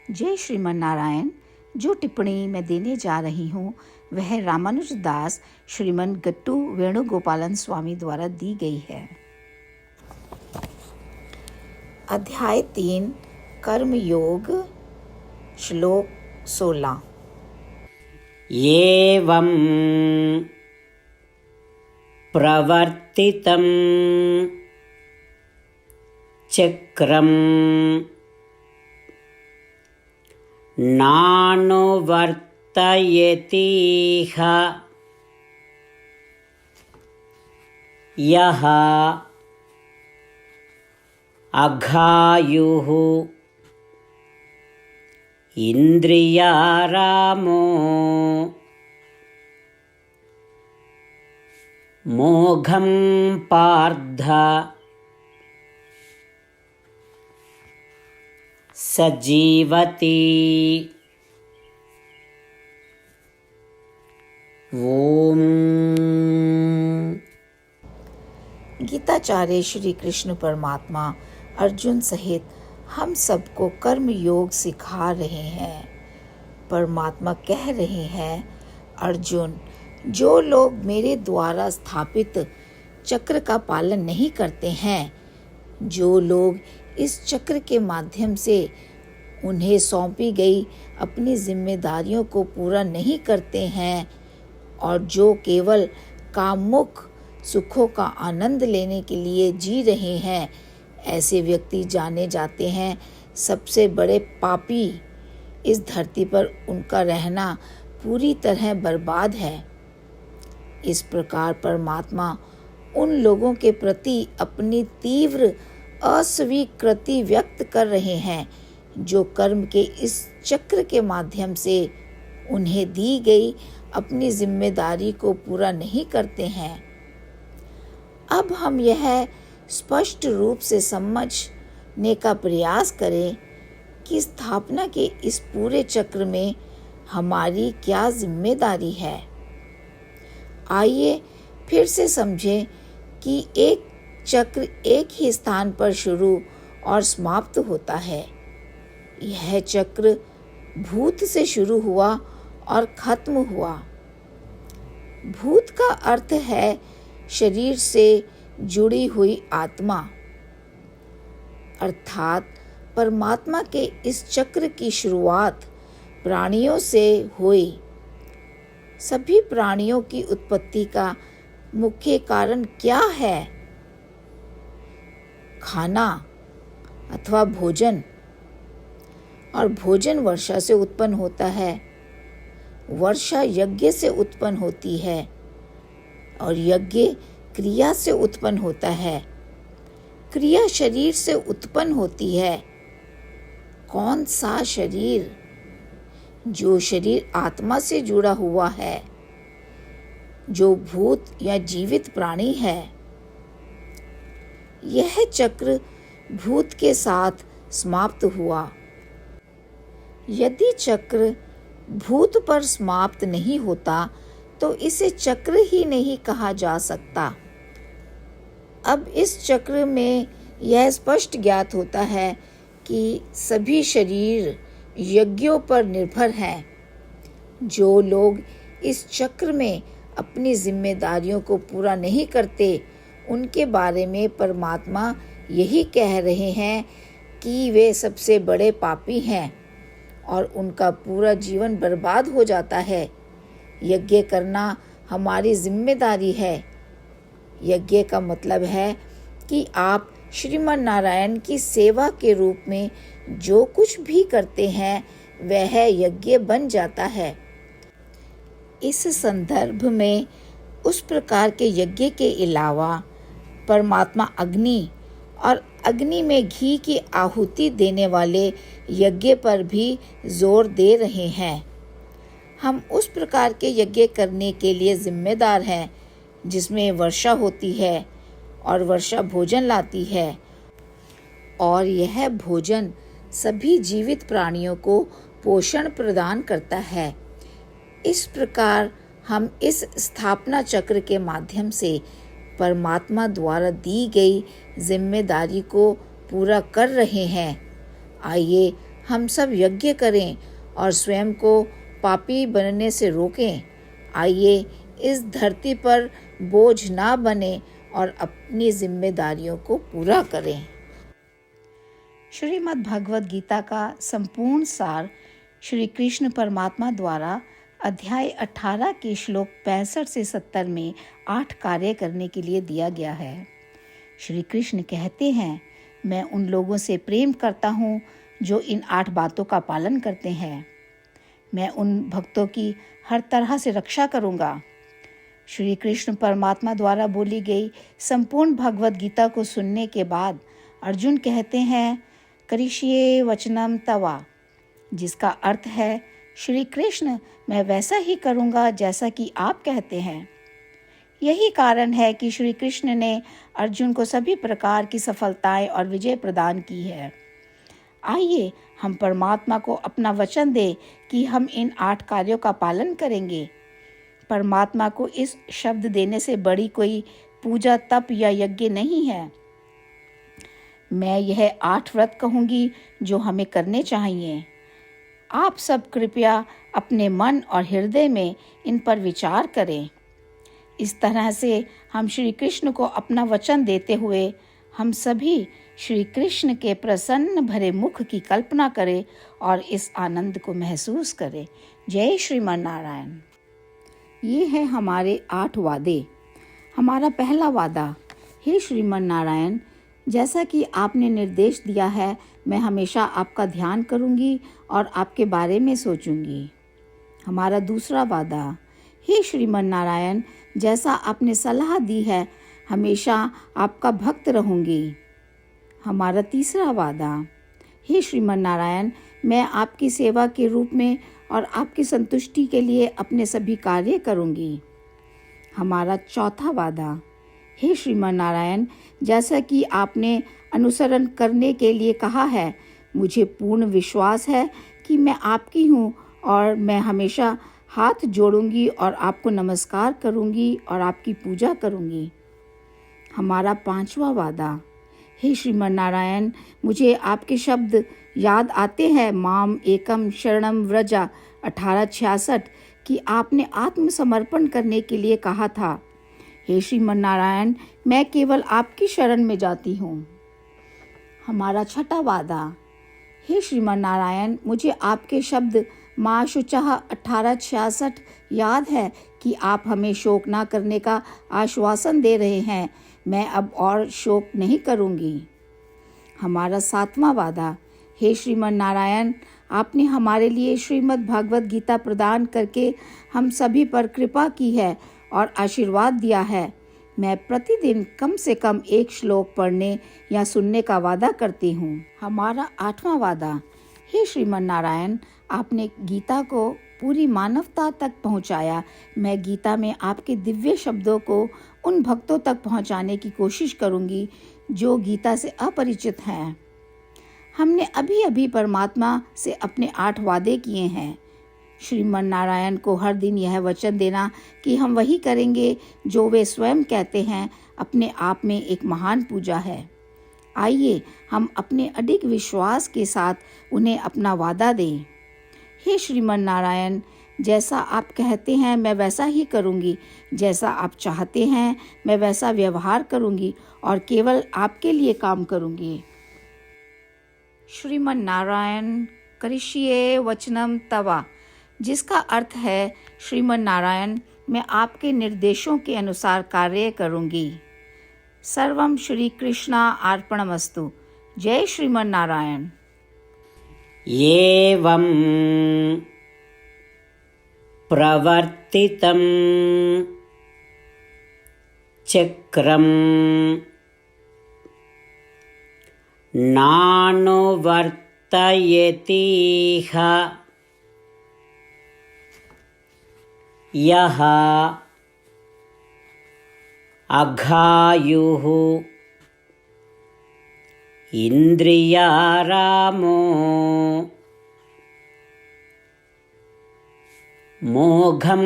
जय श्रीमन नारायण। जो टिप्पणी मैं देने जा रही हूँ वह रामानुज दास श्रीमन गट्टू वेणुगोपालन स्वामी द्वारा दी गई है। अध्याय 3 कर्म योग, श्लोक 16। एवं प्रवर्तितं चक्रं नानुवर्तयतीह यः अघायुः इंद्रियारामो मोघं पार्थ सजीवति। ओम। गीताचार्य श्री कृष्ण परमात्मा अर्जुन सहित हम सबको कर्म योग सिखा रहे हैं। परमात्मा कह रहे हैं, अर्जुन, जो लोग मेरे द्वारा स्थापित चक्र का पालन नहीं करते हैं, जो लोग इस चक्र के माध्यम से उन्हें सौंपी गई अपनी जिम्मेदारियों को पूरा नहीं करते हैं और जो केवल कामुक सुखों का आनंद लेने के लिए जी रहे हैं, ऐसे व्यक्ति जाने जाते हैं सबसे बड़े पापी। इस धरती पर उनका रहना पूरी तरह बर्बाद है। इस प्रकार परमात्मा उन लोगों के प्रति अपनी तीव्र अस्वीकृति व्यक्त कर रहे हैं जो कर्म के इस चक्र के माध्यम से उन्हें दी गई अपनी जिम्मेदारी को पूरा नहीं करते हैं। अब हम यह स्पष्ट रूप से समझने का प्रयास करें कि स्थापना के इस पूरे चक्र में हमारी क्या जिम्मेदारी है। आइए फिर से समझें कि एक चक्र एक ही स्थान पर शुरू और समाप्त होता है। यह चक्र भूत से शुरू हुआ और खत्म हुआ। भूत का अर्थ है शरीर से जुड़ी हुई आत्मा, अर्थात परमात्मा के इस चक्र की शुरुआत प्राणियों से हुई। सभी प्राणियों की उत्पत्ति का मुख्य कारण क्या है? खाना अथवा भोजन। और भोजन वर्षा से उत्पन्न होता है, वर्षा यज्ञ से उत्पन्न होती है और यज्ञ क्रिया से उत्पन्न होता है, क्रिया शरीर से उत्पन्न होती है। कौन सा शरीर? जो शरीर आत्मा से जुड़ा हुआ है, जो भूत या जीवित प्राणी है। यह चक्र भूत के साथ समाप्त हुआ। यदि चक्र भूत पर समाप्त नहीं होता तो इसे चक्र ही नहीं कहा जा सकता। अब इस चक्र में यह स्पष्ट ज्ञात होता है कि सभी शरीर यज्ञों पर निर्भर हैं। जो लोग इस चक्र में अपनी जिम्मेदारियों को पूरा नहीं करते, उनके बारे में परमात्मा यही कह रहे हैं कि वे सबसे बड़े पापी हैं और उनका पूरा जीवन बर्बाद हो जाता है। यज्ञ करना हमारी जिम्मेदारी है। यज्ञ का मतलब है कि आप श्रीमन नारायण की सेवा के रूप में जो कुछ भी करते हैं वह यज्ञ बन जाता है। इस संदर्भ में उस प्रकार के यज्ञ के अलावा परमात्मा अग्नि और अग्नि में घी की आहुति देने वाले यज्ञ पर भी जोर दे रहे हैं। हम उस प्रकार के यज्ञ करने के लिए जिम्मेदार हैं जिसमें वर्षा होती है और वर्षा भोजन लाती है और यह भोजन सभी जीवित प्राणियों को पोषण प्रदान करता है। इस प्रकार हम इस स्थापना चक्र के माध्यम से परमात्मा द्वारा दी गई जिम्मेदारी को पूरा कर रहे हैं। आइए हम सब यज्ञ करें और स्वयं को पापी बनने से रोकें। आइए इस धरती पर बोझ ना बने और अपनी जिम्मेदारियों को पूरा करें। श्रीमद् भगवद गीता का संपूर्ण सार श्री कृष्ण परमात्मा द्वारा अध्याय 18 के श्लोक 65 से 70 में 8 कार्य करने के लिए दिया गया है। श्री कृष्ण कहते हैं, मैं उन लोगों से प्रेम करता हूँ जो इन 8 बातों का पालन करते हैं। मैं उन भक्तों की हर तरह से रक्षा करूँगा। श्री कृष्ण परमात्मा द्वारा बोली गई संपूर्ण भगवद गीता को सुनने के बाद अर्जुन कहते हैं, करिष्ये वचनम तवा, जिसका अर्थ है, श्री कृष्ण मैं वैसा ही करूँगा जैसा कि आप कहते हैं। यही कारण है कि श्री कृष्ण ने अर्जुन को सभी प्रकार की सफलताएं और विजय प्रदान की है। आइए हम परमात्मा को अपना वचन दें कि हम इन 8 कार्यों का पालन करेंगे। परमात्मा को इस शब्द देने से बड़ी कोई पूजा, तप या यज्ञ नहीं है। मैं यह 8 व्रत कहूँगी जो हमें करने चाहिए। आप सब कृपया अपने मन और हृदय में इन पर विचार करें। इस तरह से हम श्री कृष्ण को अपना वचन देते हुए हम सभी श्री कृष्ण के प्रसन्न भरे मुख की कल्पना करें और इस आनंद को महसूस करें। जय श्रीमन नारायण। ये है हमारे 8 वादे। हमारा पहला वादा, हे श्रीमन नारायण, जैसा कि आपने निर्देश दिया है, मैं हमेशा आपका ध्यान करूंगी और आपके बारे में सोचूंगी। हमारा दूसरा वादा, हे श्रीमन नारायण, जैसा आपने सलाह दी है, हमेशा आपका भक्त रहूंगी। हमारा तीसरा वादा, हे श्रीमन नारायण, मैं आपकी सेवा के रूप में और आपकी संतुष्टि के लिए अपने सभी कार्य करूंगी। हमारा चौथा वादा, हे श्रीमन नारायण, जैसा कि आपने अनुसरण करने के लिए कहा है, मुझे पूर्ण विश्वास है कि मैं आपकी हूँ और मैं हमेशा हाथ जोड़ूंगी और आपको नमस्कार करूंगी और आपकी पूजा करूंगी। हमारा पांचवा वादा, हे श्रीमन नारायण, मुझे आपके शब्द याद आते हैं, माम एकम शरणम व्रजा 1866, कि आपने आत्मसमर्पण करने के लिए कहा था। हे श्रीमन नारायण, मैं केवल आपकी शरण में जाती हूँ। हमारा छठा वादा, हे श्रीमन नारायण, मुझे आपके शब्द माँ शुचः 1866 याद है कि आप हमें शोक ना करने का आश्वासन दे रहे हैं। मैं अब और शोक नहीं करूँगी। हमारा 7वां वादा, हे श्रीमन नारायण, आपने हमारे लिए श्रीमद् भागवत गीता प्रदान करके हम सभी पर कृपा की है और आशीर्वाद दिया है। मैं प्रतिदिन कम से कम 1 श्लोक पढ़ने या सुनने का वादा करती हूँ। हमारा 8वां वादा, हे श्रीमन नारायण, आपने गीता को पूरी मानवता तक पहुँचाया। मैं गीता में आपके दिव्य शब्दों को उन भक्तों तक पहुँचाने की कोशिश करूँगी जो गीता से अपरिचित हैं। हमने अभी अभी परमात्मा से अपने 8 वादे किए हैं। श्रीमन नारायण को हर दिन यह वचन देना कि हम वही करेंगे जो वे स्वयं कहते हैं, अपने आप में एक महान पूजा है। आइए हम अपने अडिग विश्वास के साथ उन्हें अपना वादा दें। हे श्रीमन नारायण, जैसा आप कहते हैं मैं वैसा ही करूँगी। जैसा आप चाहते हैं मैं वैसा व्यवहार करूँगी और केवल आपके लिए काम करूँगी। श्रीमन नारायण करिष्ये वचनम तवा, जिसका अर्थ है, श्रीमन नारायण, मैं आपके निर्देशों के अनुसार कार्य करूँगी। सर्वम श्री कृष्णा अर्पणमस्तु। जय श्रीमन नारायण। एवं प्रवर्तितं चक्रं नानुवर्तयेतीह यः अघायुः इंद्रियारामो मोघं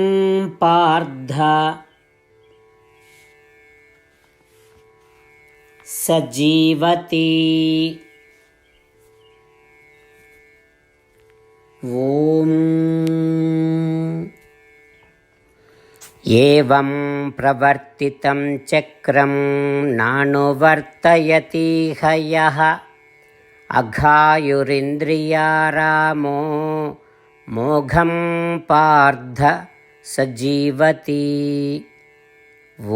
पार्थ सजीवति। ॐ एवं प्रवर्तितं चक्रं नानुवर्तयतीह यः अघायुरिन्द्रियारामो मोघं पार्थ स जीवति ॐ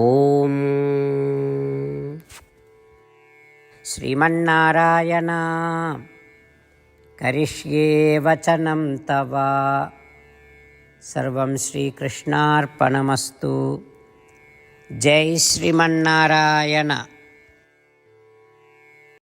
श्रीमन्नारायण करिष्ये वचनं तव सर्वं श्रीकृष्णार्पणमस्तु जय श्रीमन्नारायण।